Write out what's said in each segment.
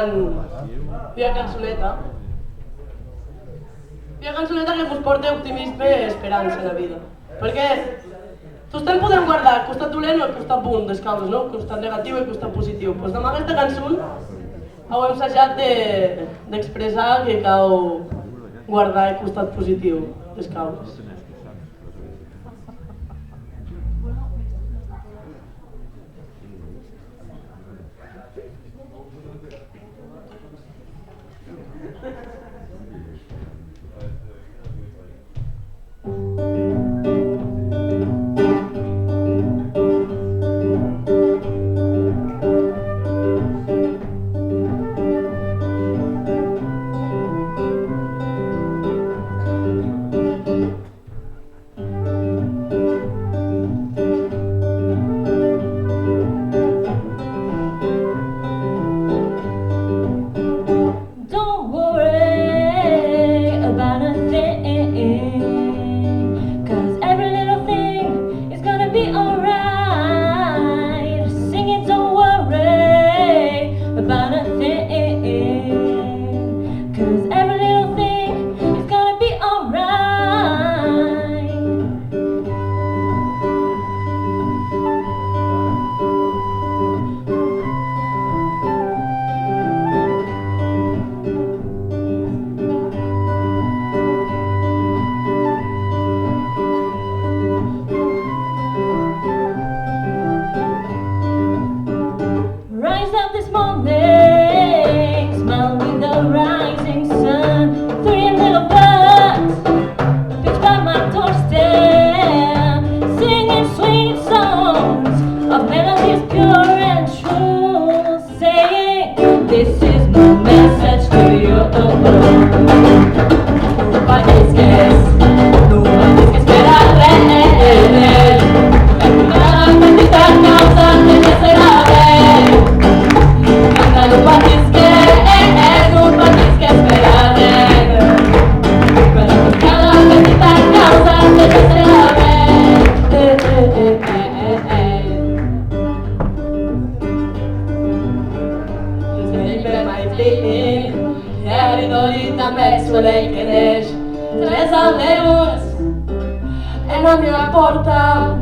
cantant una cançoneta. Una cançoneta que us porta optimisme i esperança en la vida. Perquè tots te'n podem guardar el costat dolent o el costat bon des causes, no? El costat negatiu i el costat positiu. Doncs demà aquesta cançó heu ensajat d'expressar que cal guardar el costat positiu des causes. Tres aleus en la meva porta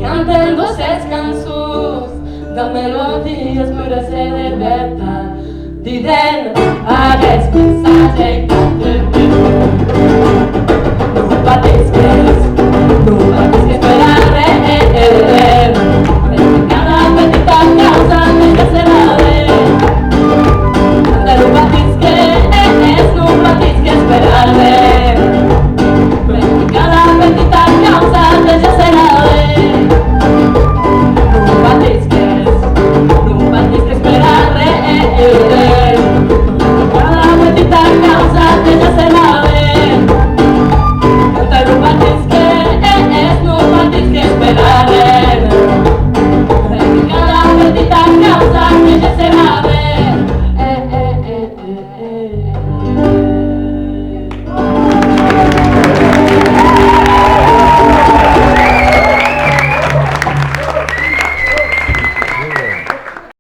canten doces cançons de melodies pures i libertat dient aquest missatge que no pateix que